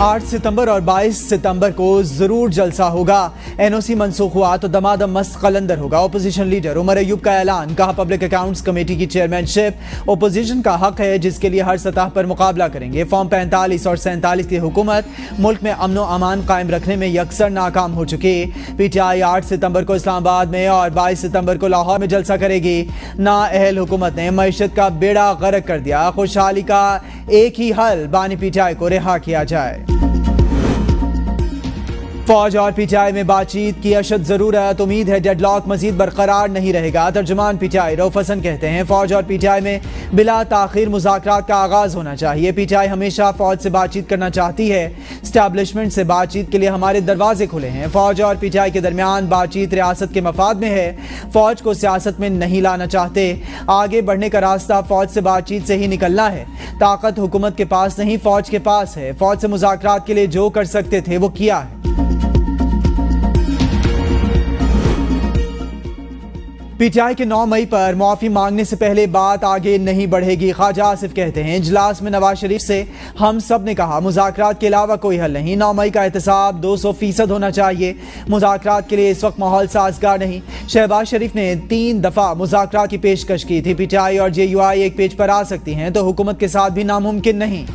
8 सितंबर और 22 सितंबर को जरूर जलसा होगा। एनओसी मनसूख हुआ तो दमादम मस्त कलंदर होगा। अपोजिशन लीडर उमर अयूब का ऐलान, कहा पब्लिक अकाउंट्स कमेटी की चेयरमैनशिप अपोजिशन का हक है जिसके लिए हर सतह पर मुकाबला करेंगे। फॉर्म 45 और 47 की हुकूमत मुल्क में अमन व अमान कायम रखने में यकसर नाकाम हो चुकी। पीटीआई 8 सितंबर को इस्लामाबाद में और 22 सितंबर को लाहौर में जलसा करेगी। नाअहल हुकूमत ने मईशत का बेड़ा गर्क कर दिया। खुशहाली का एक ही हल, बानी पीटीआई को रिहा किया जाए। फौज और पीटीआई में बातचीत की अशद जरूरत, उम्मीद है डेडलॉक मजीद बरकरार नहीं रहेगा। तर्जुमान पीटीआई रऊफ हसन कहते हैं फौज और पीटीआई में बिला ताखीर मुज़ाकरात का आगाज होना चाहिए। पीटीआई हमेशा फौज से बातचीत करना चाहती है। स्टैब्लिशमेंट से बातचीत के लिए हमारे दरवाजे खुले हैं। फौज और पीटीआई के दरमियान बातचीत रियासत के मफाद में है। फौज को सियासत में नहीं लाना चाहते। आगे बढ़ने का रास्ता फौज से बातचीत से ही निकलना है। ताकत हुकूमत के पास नहीं, फौज के पास है। फौज से मुज़ाकरात के लिए जो कर सकते थे वो किया है। पीटीआई के 9 मई पर मुआफी मांगने से पहले बात आगे नहीं बढ़ेगी। ख्वाजा आसिफ कहते हैं इजलास में नवाज शरीफ से हम सब ने कहा मुज़ाकरात के अलावा कोई हल नहीं। 9 मई का एहतसाब 200% होना चाहिए। मुज़ाकरात के लिए इस वक्त माहौल साजगार नहीं। शहबाज शरीफ ने 3 दफ़ा मुज़ाकरात की पेशकश की थी। पीटीआई और जेयूआई एक पेज पर आ सकती हैं तो हुकूमत के साथ भी नामुमकिन नहीं।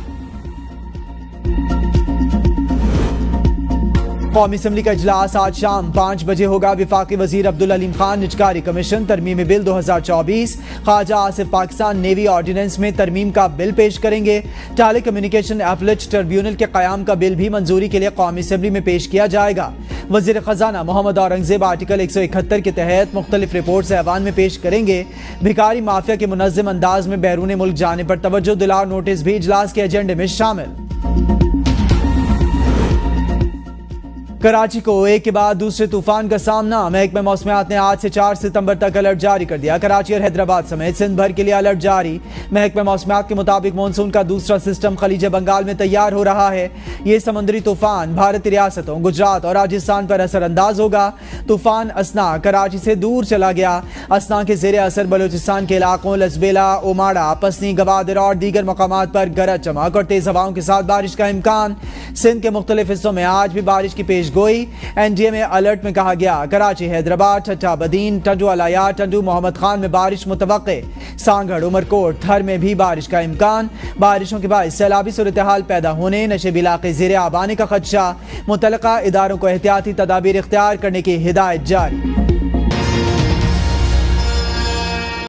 कौमी असम्बली का इजलास आज शाम 5 बजे होगा। विफाकी वजीर अब्दुल अलीम खान निजकारी कमीशन तरमीमी bill 2024, Khawaja Asif Pakistan navy ordinance में तरमीम का बिल पेश करेंगे। टेली कम्युनिकेशन एपलेट ट्रिब्यूनल के क़याम का बिल भी मंजूरी के लिए कौमी असम्बली में पेश किया जाएगा। वजीर खजाना मोहम्मद औरंगजेब आर्टिकल 171 के तहत मुख्तलिफ रिपोर्ट्स ऐवान में पेश करेंगे। भिखारी माफिया के मुनज़्ज़म अंदाज में बैरून मुल्क जाने पर तवज्जो दिला नोटिस भी इजलास के एजेंडे में शामिल। कराची को एक के बाद दूसरे तूफान का सामना, महकमा मौसमियात ने आज से 4 सितंबर तक अलर्ट जारी कर दिया। कराची और हैदराबाद समेत सिंध भर के लिए अलर्ट जारी। महकमा मौसमियात के मुताबिक मानसून का दूसरा सिस्टम खलीज बंगाल में तैयार हो रहा है। ये समुद्री तूफान भारतीय रियासतों गुजरात और राजस्थान पर असर अंदाज होगा। तूफान असना कराची से दूर चला गया। असना के जेर असर बलूचिस्तान के इलाकों लसबेला, ओमाड़ा, पसनी, गवादर और दीगर मकामात पर गरज चमक और तेज हवाओं के साथ बारिश का इम्कान। सिंध के मुख्तलिफ हिस्सों में आज भी बारिश की पेश गोई। एनडीए में अलर्ट में कहा गया कराची, हैदराबाद, ठट्टा बदीन, टंडू अलाया, टंडू मोहम्मद खान में बारिश मुतवक्के। सांगड़, उमरकोट, थर में भी बारिश का इम्कान। बारिशों के बाद सैलाबी सूरत हाल पैदा होने, नशेबी इलाके ज़ेरे आब आने का खदशा। मुतल्लिका इदारों को एहतियाती तदाबीर इख्तियार करने की हिदायत जारी।